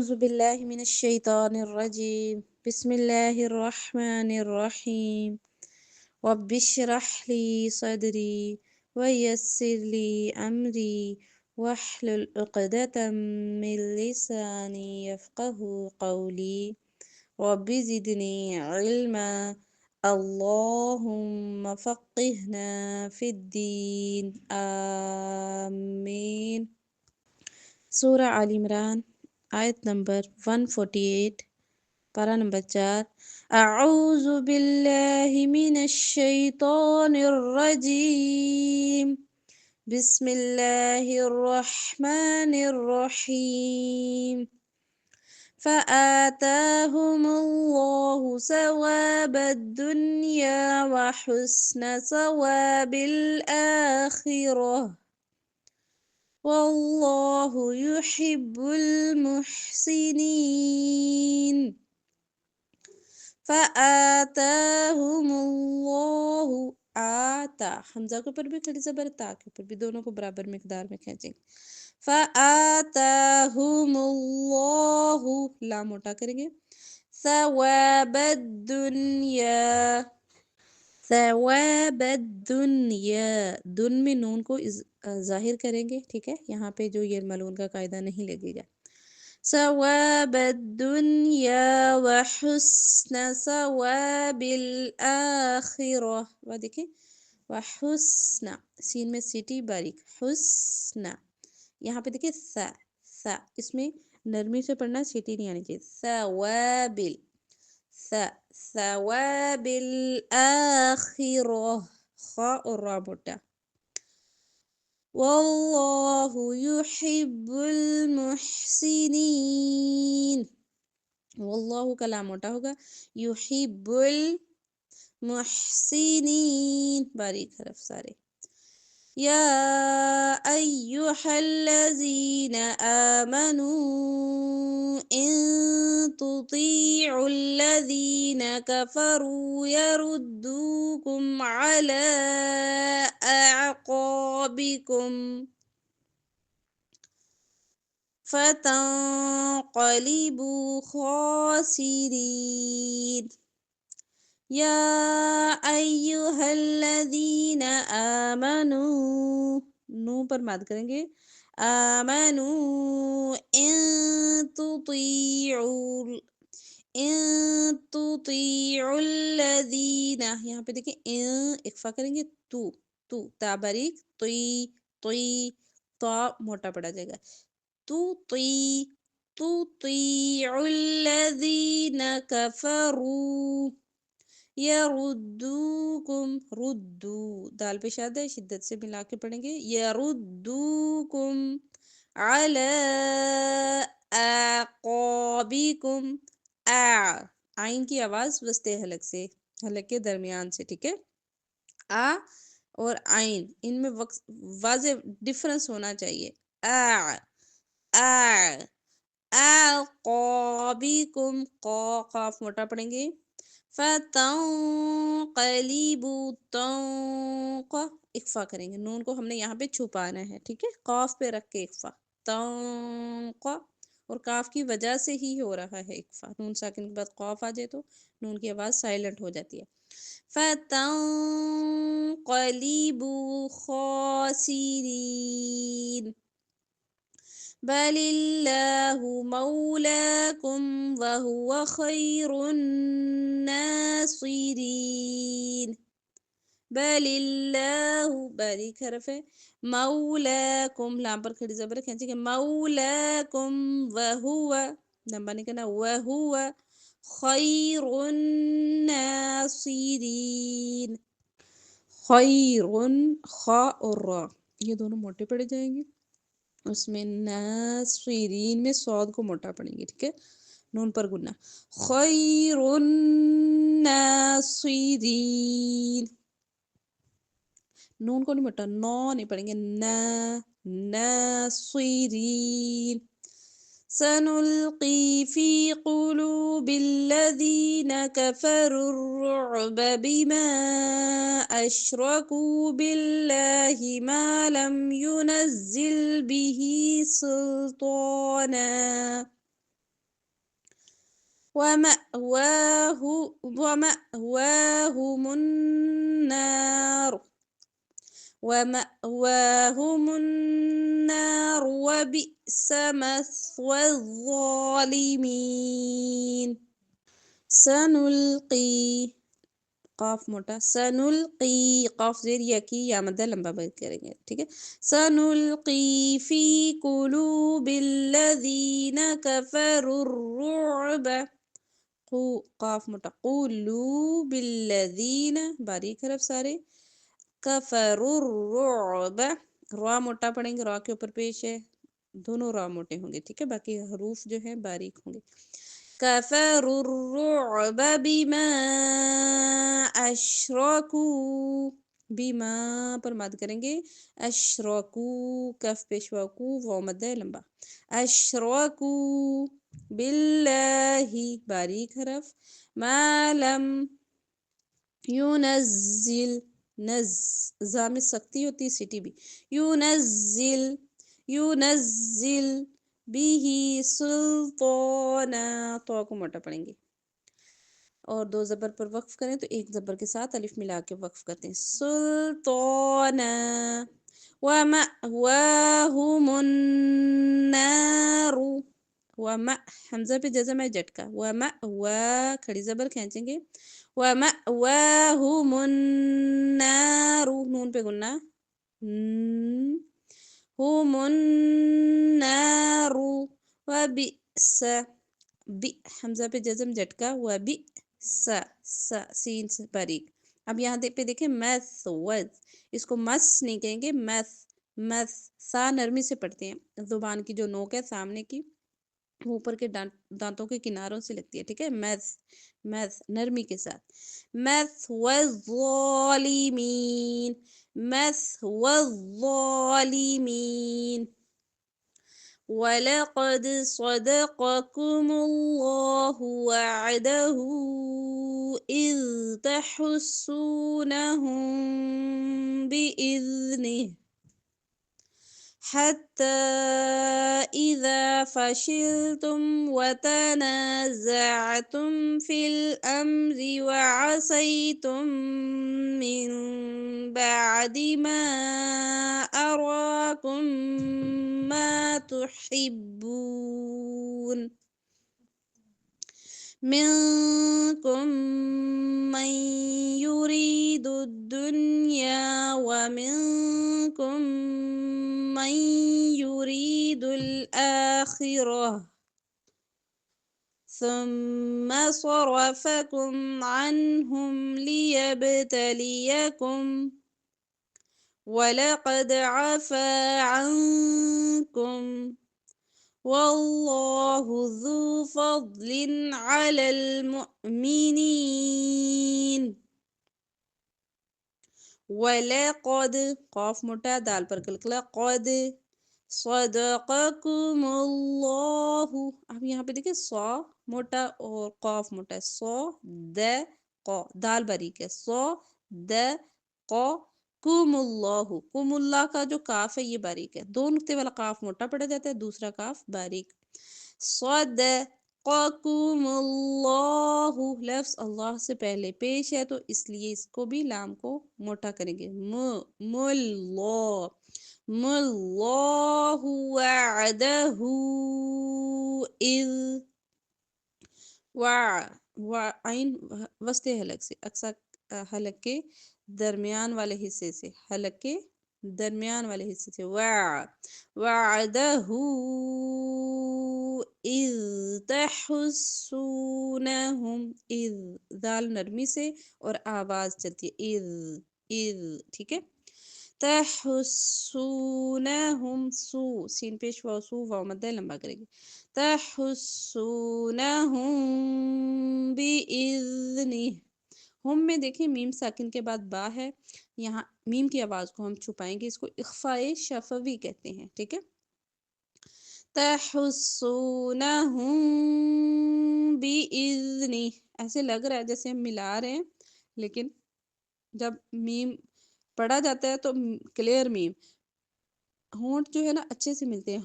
أعوذ بالله من الشيطان الرجيم بسم الله الرحمن الرحيم رب اشرح لي صدري ويسر لي أمري واحلل عقدة من لساني يفقه قولي رب زدني علما اللهم فقهنا في الدين آمين. سورہ آل عمران آیت نمبر 148 پارہ نمبر 4. اعوذ باللہ من الشیطان الرجیم بسم اللہ الرحمن الرحیم فآتاهم الله ثواب الدنيا وحسن ثواب الآخرة والله يحب المحسنين. فآتاهم الله آتا حمزہ کے اوپر بھی کھڑی زبر تا کے اوپر بھی دونوں کو برابر مقدار میں کھینچیں گے. فآتاهم الله لام موٹا کریں گے. ثواب الدنیا ثواب الدنیا دن میں نون کو ظاہر کریں گے. ٹھیک ہے، یہاں پہ جو یہ ملون کا قاعدہ نہیں لگے گا. ثواب الدنیا وحسن ثواب الآخرہ. وہ دیکھیں وحسن سین میں سیٹی باریک حسن. یہاں پہ دیکھیں سا سا اس میں نرمی سے پڑھنا، سیٹی نہیں آنی چاہیے. ثواب ثواب الآخرہ خا اور را موٹا. واللہ یحب المحسنین واللہ کا لام موٹا ہوگا. یحب المحسنین باریک حرف سارے. یا ایہا الذین آمنوا ان تطیعوا الذین کفروا یردوکم علی اعقابکم فتنقلبوا خاسرین. یا ایہا الذین آمنوا نو پر ماد کریں گے. آمنوا ان تطیعوا الذین یہاں پہ دیکھیں ان اخفا کریں گے. تو تا باریک توی تا موٹا پڑا جائے گا. تطیعوا الذین کفروا یردوکم ردو دال پہ شاد ہے، شدت سے ملا کے پڑھیں گے. یردوکم علی اعقابکم آئین کی آواز وسط حلق سے، حلق کے درمیان سے. ٹھیک ہے، آ اور آئین ان میں واضح ڈفرنس ہونا چاہیے. اعقابکم قاف موٹا پڑھیں گے. فتنقلبوا تنق اخفا کریں گے. نون کو ہم نے یہاں پہ چھپانا ہے. ٹھیک ہے، قاف پہ رکھ کے اخفا. تنق اور کاف کی وجہ سے ہی ہو رہا ہے اخفا. نون ساکن کے بعد قاف آ جائے تو نون کی آواز سائلنٹ ہو جاتی ہے. فتنقلبوا خاسرین. بل اللہ مولاکم وہو خیر الناصرین. بل اللہ باریک حرف ہے. مولاکم لام پر کھڑی زبر کھینچیں گے. مولاکم وہو لمبا نہیں کرنا. وہو خیر الناصرین. خیر خا اور را یہ دونوں موٹے پڑے جائیں گے. اس میں ناصرین میں صاد کو موٹا پڑیں گے. ٹھیک ہے، نون پر گنا. خیر الناصرین. نون کو نہیں موٹا، نو نہیں پڑیں گے. ناصرین. سنلقی فی قلوب الذین کفروا الرعب بما اشرکوا باللہ ما لم ينزل به سلطانا ومأواه ومأواهم النار ومأواهم النار وبئس مثوى الظالمين سنلقي قاف موٹا سنلقی قاف زیر یا کی یا مدہ لمبا بند کریں گے ٹھیک ہے سنلقی فی قلوب الذین کفروا الرعب قاف موٹا قلوب الذین باریک حرف سارے کفروا الرعب را موٹا پڑھیں گے را کے اوپر پیش ہے دونوں را موٹے ہوں گے ٹھیک ہے باقی حروف جو ہیں باریک ہوں گے كفروا الرعب بما اشركوا بما پر مد کریں گے اشركوا کف پیشوا کو وہ مد ہے لمبا اشركوا بالله باریک حرف ما لم ينزل زا میں سختی ہوتی سٹی بھی ينزل به سلطانا تو کو موٹا پڑیں گے اور دو زبر پر وقف کریں تو ایک زبر کے ساتھ الف ملا کے وقف کرتے ہیں سلطانا ومأواهم النار حمزہ پہ جزم ہے جٹکا کھڑی زبر کھینچیں گے ومأواهم النار نون پہ گننا هم النار وبئس حمزہ پہ جزم جھٹکا سین سے باریک اب یہاں پہ دیکھیں اس کو مس نہیں کہیں گے میث سا نرمی سے پڑھتے ہیں زبان کی جو نوک ہے سامنے کی وہ اوپر کے دانتوں کے کناروں سے لگتی ہے ٹھیک ہے میث نرمی کے ساتھ والظالمين وَلَقَدْ صَدَقَكُمُ اللَّهُ وَعْدَهُ إِذْ تَحُسُّونَهُم بِإِذْنِهِ حَتَّى إِذَا فَشِلْتُمْ وَتَنَازَعْتُمْ فِي الْأَمْرِ وَعَصَيْتُمْ مِنْ بَعْدِ مَا أَرَاكُمْ مَا تُحِبُّونَ منكم من يريد الدنيا ومنكم من يريد الآخرة ثم صرفكم عنهم ليبتليكم وَلَقَدْ عَفَا عَنْكُمْ وَاللَّهُ ذُو فَضْلٍ عَلَى الْمُؤْمِنِينَ وَلَقَدْ قاف موٹا دال پر کلکلا قد صدقكم اللہ اب یہاں پہ دیکھیں صا موٹا اور قاف موٹا ہے دال باریک ہے کم اللہ کا جو کاف ہے یہ باریک ہے دو نقطے والا کاف موٹا پڑا جاتا ہے دوسرا کاف باریک صدقکم اللہ لفظ اللہ سے پہلے پیش ہے تو اس لیے اس کو بھی لام کو موٹا کریں گے مُلَّهُ وَعَدَهُ اذ عین وسط حلق سے اقصا حلق کے درمیان والے حصے سے وعدہ اذ تحسونہم اذ دال نرمی سے اور آواز چلتی ہے اذ ٹھیک ہے تحسونہم سین پیش سو مدہ لمبا کرے گی تحسونہم بِإِذْنِهِ ہم میں دیکھیں میم ساکن کے بعد با ہے یہاں میم کی آواز کو ہم چھپائیں گے اس کو اخفاء شفوی کہتے ہیں ٹھیک ہے تحسونہم بِإِذْنِهِ ایسے لگ رہا ہے جیسے ہم ملا رہے ہیں لیکن جب میم پڑھا جاتا ہے تو کلیئر میم ہونٹ جو ہے نا اچھے سے ملتے ہیں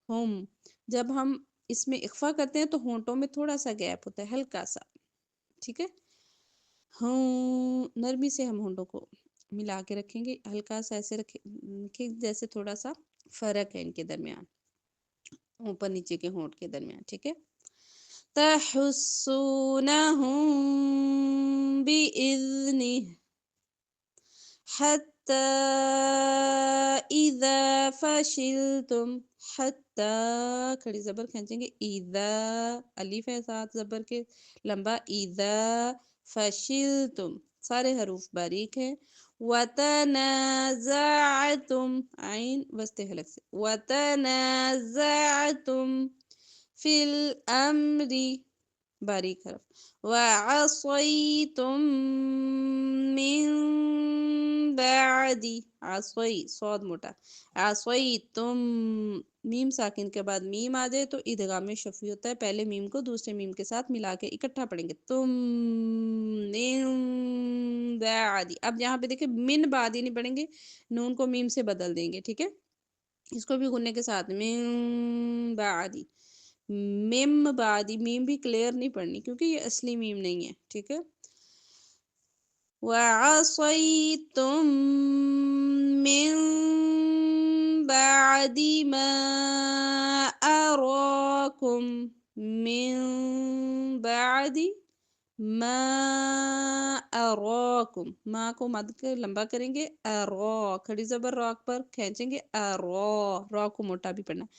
ہم جب ہم اس میں اخفا کرتے ہیں تو ہونٹوں میں تھوڑا سا گیپ ہوتا ہے، ہلکا سا، ٹھیک ہے، ہوں نرمی سے ہم ہونٹوں کو ملا کے رکھیں گے، ہلکا سا ایسے رکھیں کہ جیسے تھوڑا سا فرق ہے ان کے درمیان، اوپر نیچے کے ہونٹ کے درمیان، ٹھیک ہے، تحسونہم بإذنہ حتی اذا فشلتم، حتی کھڑی زبر کھینچیں گے، اذا الف ہے ساتھ زبر کے لمبا، اذا فشلتم سارے حروف باریک ہیں، وتنازعتم عین وسط حلق سے، وتنازعتم فی الامر باریک حرف، وعصیتم من بعد، عصی صاد موٹا، عصیتم میم ساکن کے بعد میم آ جائے تو ادغام شفوی ہوتا ہے، پہلے میم کو دوسرے میم کے ساتھ ملا کے اکٹھا پڑھیں گے، تم من بعد، اب یہاں پہ دیکھیں من بعد ہی نہیں پڑھیں گے، نون کو میم سے بدل دیں گے، ٹھیک ہے، اس کو بھی غننے کے ساتھ من بعد، میم بعد، میم بھی کلیئر نہیں پڑھنی کیونکہ یہ اصلی میم نہیں ہے، ٹھیک ہے، وَعَصَيْتُم مِّن بَعْدِ مَا أَرَاكُم، مِّن بَعْدِ ما أَرَاكُم، ما کو مد کے لمبا کریں گے، ارا کھڑی زبر راک پر کھینچیں گے، ارا را کو موٹا بھی پڑھنا ہے،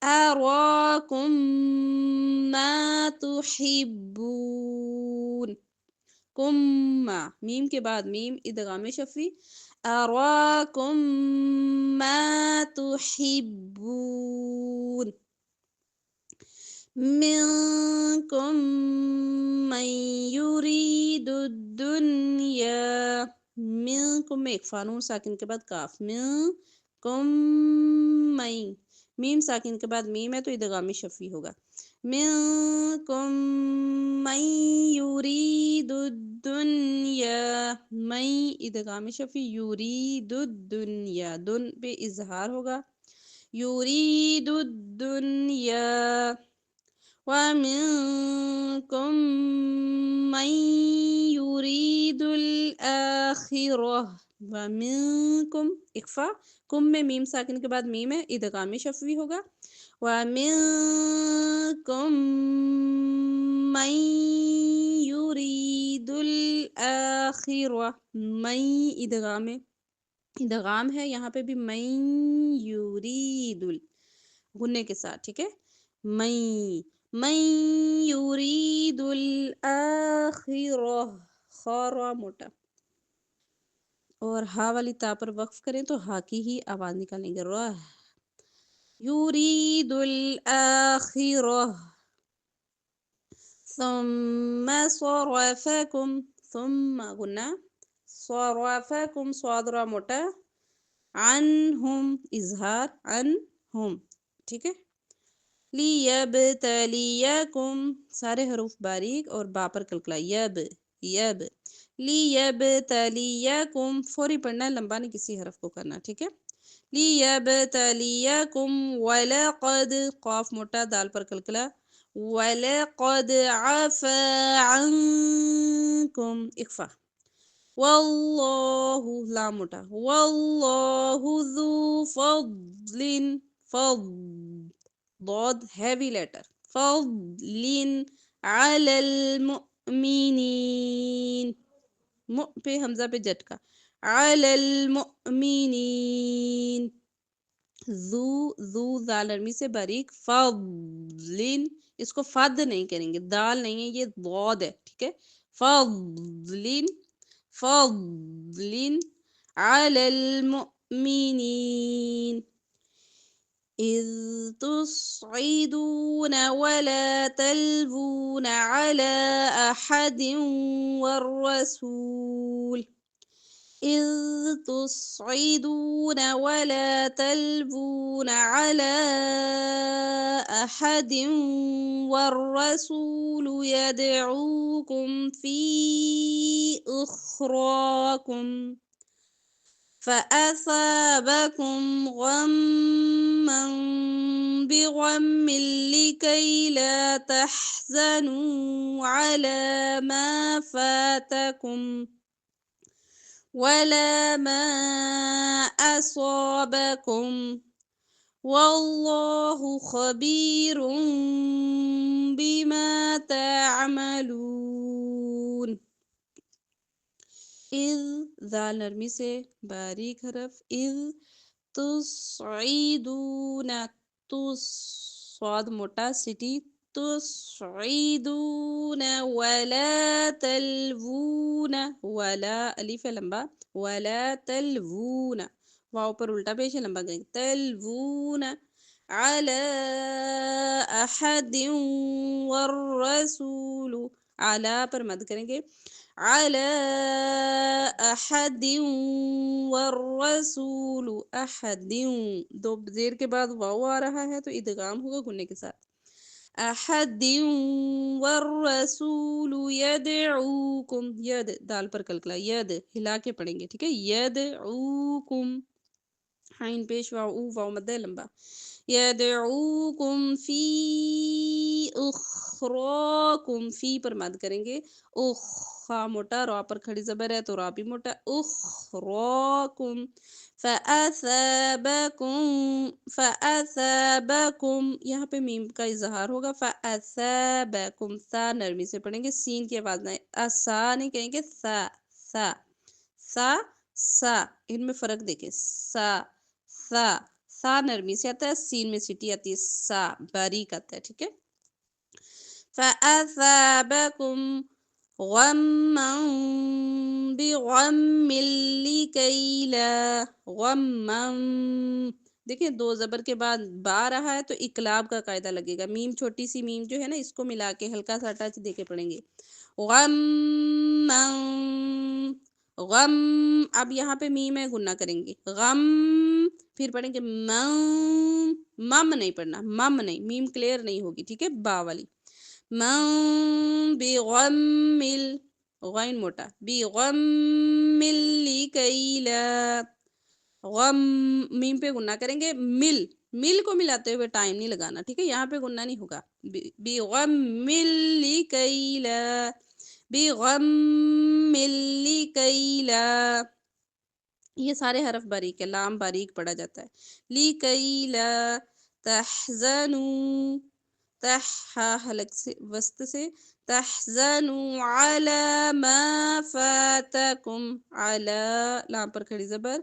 أَرَاكُم مَّا تُحِبُّونَ، کم میم کے بعد میم ادغام شفوی، أَرَاكُم مَّا تُحِبُّونَ منکم من یرید الدنیا، منکم میں اخفا نون ساکن کے بعد کاف، منکم من، میم ساکن کے بعد میم ہے تو ادغام شفوی ہوگا، منکم من یرید الدنیا، من ادغام شفوی، یرید الدنیا دن پہ اظہار ہوگا، یرید الدنیا، وَمِنكُم مَّن يُرِيدُ الْآخِرَةَ، وَمِنكُم اخفا، کم میں میم ساکن کے بعد میم ہے ادغام شفوی ہوگا، وَمِنكُم مَّن يُرِيدُ الْآخِرَةَ، من ادغام ہے یہاں پہ بھی، من یرید غننے کے ساتھ، ٹھیک ہے، من یرید الآخرہ، خارا موٹا، اور ہا والی تا پر وقف کریں تو ہا کی ہی آواز نکالیں گے، راہ، یرید الآخرہ، ثم صرفکم، ثم غنہ، صرفکم صاد را موٹا، عنہم اظہار، عنہم، ٹھیک ہے، لیبتلیکم سارے حروف باریک اور با پر کلکلا، یب لیبتلیکم فوری پڑھنا ہے، لمبا نہیں کسی حرف کو کرنا، ٹھیک ہے، لیبتلیکم ولقد قاف موٹا دال پر کلکلا، ولقد عفا عنکم اخفا، واللہ لام موٹا، واللہ ذو فضل، فضل ضاد ہیوی لیٹر، فضل علی المؤمنین، پہ حمزہ پہ جٹکا، علی المؤمنین، ذو ذال نرمی سے باریک، فضل اس کو فد نہیں کریں گے، دال نہیں ہے یہ ضاد ہے، ٹھیک ہے، فضل فضل علی المؤمنین، إذ تصعدون ولا تلوون على أحد والرسول، إذ تصعدون ولا تلوون على أحد والرسول يدعوكم في أخراكم فأصابكم غما بغم لكي لا تحزنوا على ما فاتكم ولا ما أصابكم والله خبير بما تعملون. اذ ذال نرمی سے باریک حرف اذ تصعیدون صاد موٹا سٹی تصعیدون ولا تلوون ولا الف ہے لمبا ولا تلوون واو پر الٹا پیش ہے لمبا گئیں تلوون على احد والرسول على پر مد کریں گے على احد والرسول احد دو زیر کے بعد واو آ رہا ہے تو ادغام ہوگا گنے کے ساتھ احد والرسول يدعوكم ید دال پر کلکلا ید ہلا کے پڑھیں گے ٹھیک ہے يدعوكم حین پیش واو مد لمبا يدعوكم في اخراكم فی پر مد کریں گے خا موٹا را پر کھڑی زبر ہے تو را بھی موٹا اخراكم فأثابكم یہاں پہ میم کا اظہار ہوگا فأثابكم سا نرمی سے پڑھیں گے سین کی آواز نہ اسا نہیں کہیں گے سا سا سا سا ان میں فرق دیکھیں سا سا سا نرمی سے آتا ہے سین میں سیٹی آتی ہے سا باریک آتا ہے ٹھیک ہے فأثابكم غما بغم لكي لا غما دیکھیں دو زبر کے بعد با رہا ہے تو اقلاب کا قاعدہ لگے گا میم چھوٹی سی میم جو ہے نا اس کو ملا کے ہلکا سا ٹچ دے کے پڑھیں گے غما غم اب یہاں پہ میم ہے گنہ کریں گے غم پھر پڑھیں گے مم نہیں پڑھنا مم نہیں میم کلیئر نہیں ہوگی ٹھیک ہے با والی من بغم غین موٹا بغم لكي لا غم میم پہ گنہ کریں گے مل کو ملاتے ہوئے ٹائم نہیں لگانا ٹھیک ہے یہاں پہ گنہ نہیں ہوگا بغم لكي لا بغم لكي لا یہ سارے حرف باریک ہے لام باریک پڑھا جاتا ہے لكي لا تحزنوا تحا حلق سے وسط سے تحزنوا على ما فاتكم على لام پر کھڑی زبر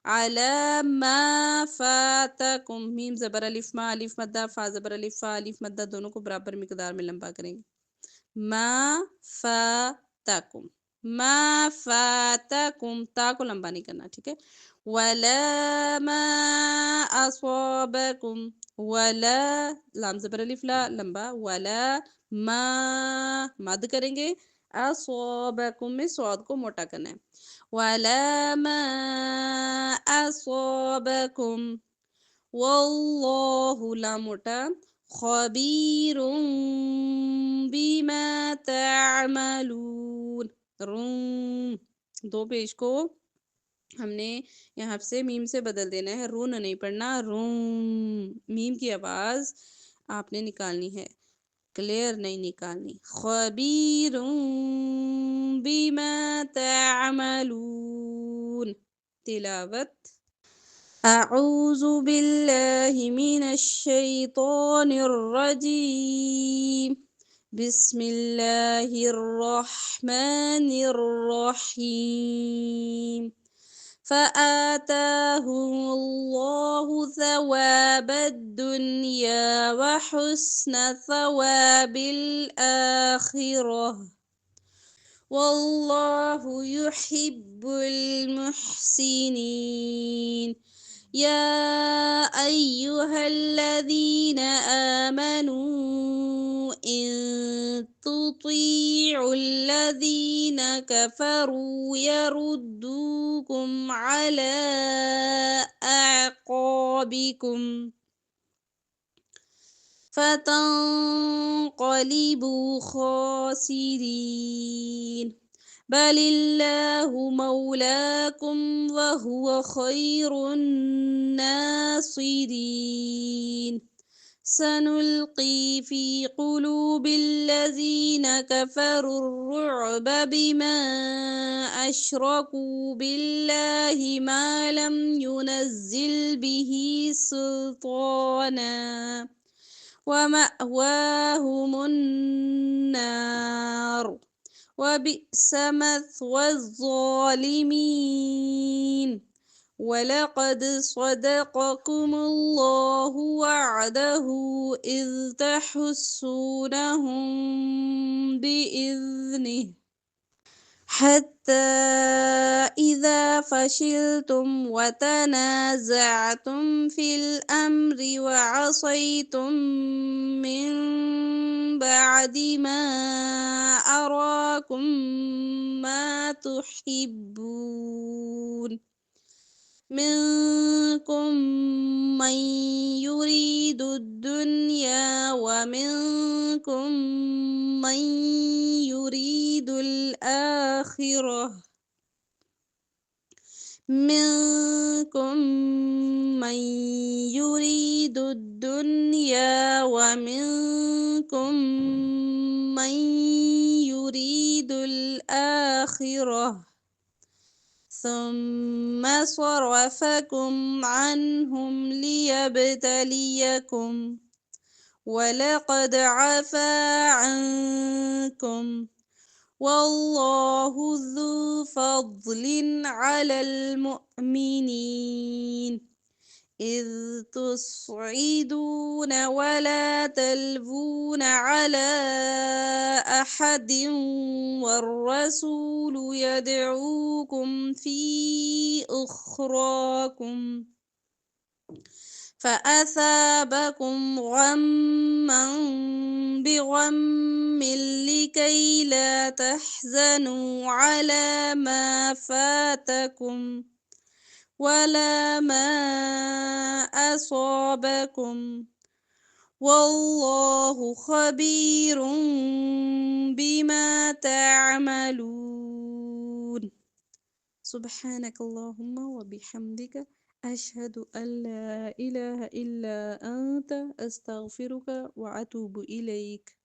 على ما فاتكم میم زبر الف ما الف مدہ فا زبر الف فا الف مدہ دونوں کو برابر مقدار میں لمبا کریں گے ما فاتكم ما فاتكم تا کو لمبا نہیں کرنا ٹھیک ہے ولا ما اصابكم ولا لام زبر الف لا لمبا ولا ما مد کریں گے اصابكم میں صاد کو موٹا کرنا ہے ولا ما اصابكم والله لا موٹا خبیر بما تعملون رون دو پیش کو ہم نے یہاں سے میم سے بدل دینا ہے رون نہیں پڑھنا رون میم کی آواز آپ نے نکالنی ہے کلیئر نہیں نکالنی خبیر بما تعملون تلاوت اعوذ باللہ من الشیطان الرجیم بسم اللہ الرحمن الرحیم فآتاهم الله ثواب الدنيا وحسن ثواب الآخرة والله يحب المحسنين يا أيها الذين آمنوا إن تطيعوا الذين كفروا يردوكم على أعقابكم فتنقلبوا خاسرين بل الله مولاكم وهو خير الناصرين سنلقي في قلوب الذين كفروا الرعب بما أشركوا بالله ما لم ينزل به سلطانا ومأواهم النار وبئس مثوى الظالمين ولقد صدقكم الله وعده إذ تحسونهم بإذنه حتى إذا فشلتم وتنازعتم في الأمر وعصيتم من بعد ما أراكم ما تحبون منكم من يريد الدنيا ومنكم من يريد الآخرة منكم من يريد الدنيا ومنكم من يريد الآخرة ثم صرفكم عنهم ليبتليكم ولقد عفا عنكم والله ذو فضل على المؤمنين إذ تصعدون ولا تلوون على أحد والرسول يدعوكم في أخراكم فأثابكم غما بغم لكي لا تحزنوا على ما فاتكم ولا ما أصابكم والله خبير بما تعملون سبحانك اللهم وبحمدك أشهد أن لا إله إلا أنت أستغفرك وأتوب إليك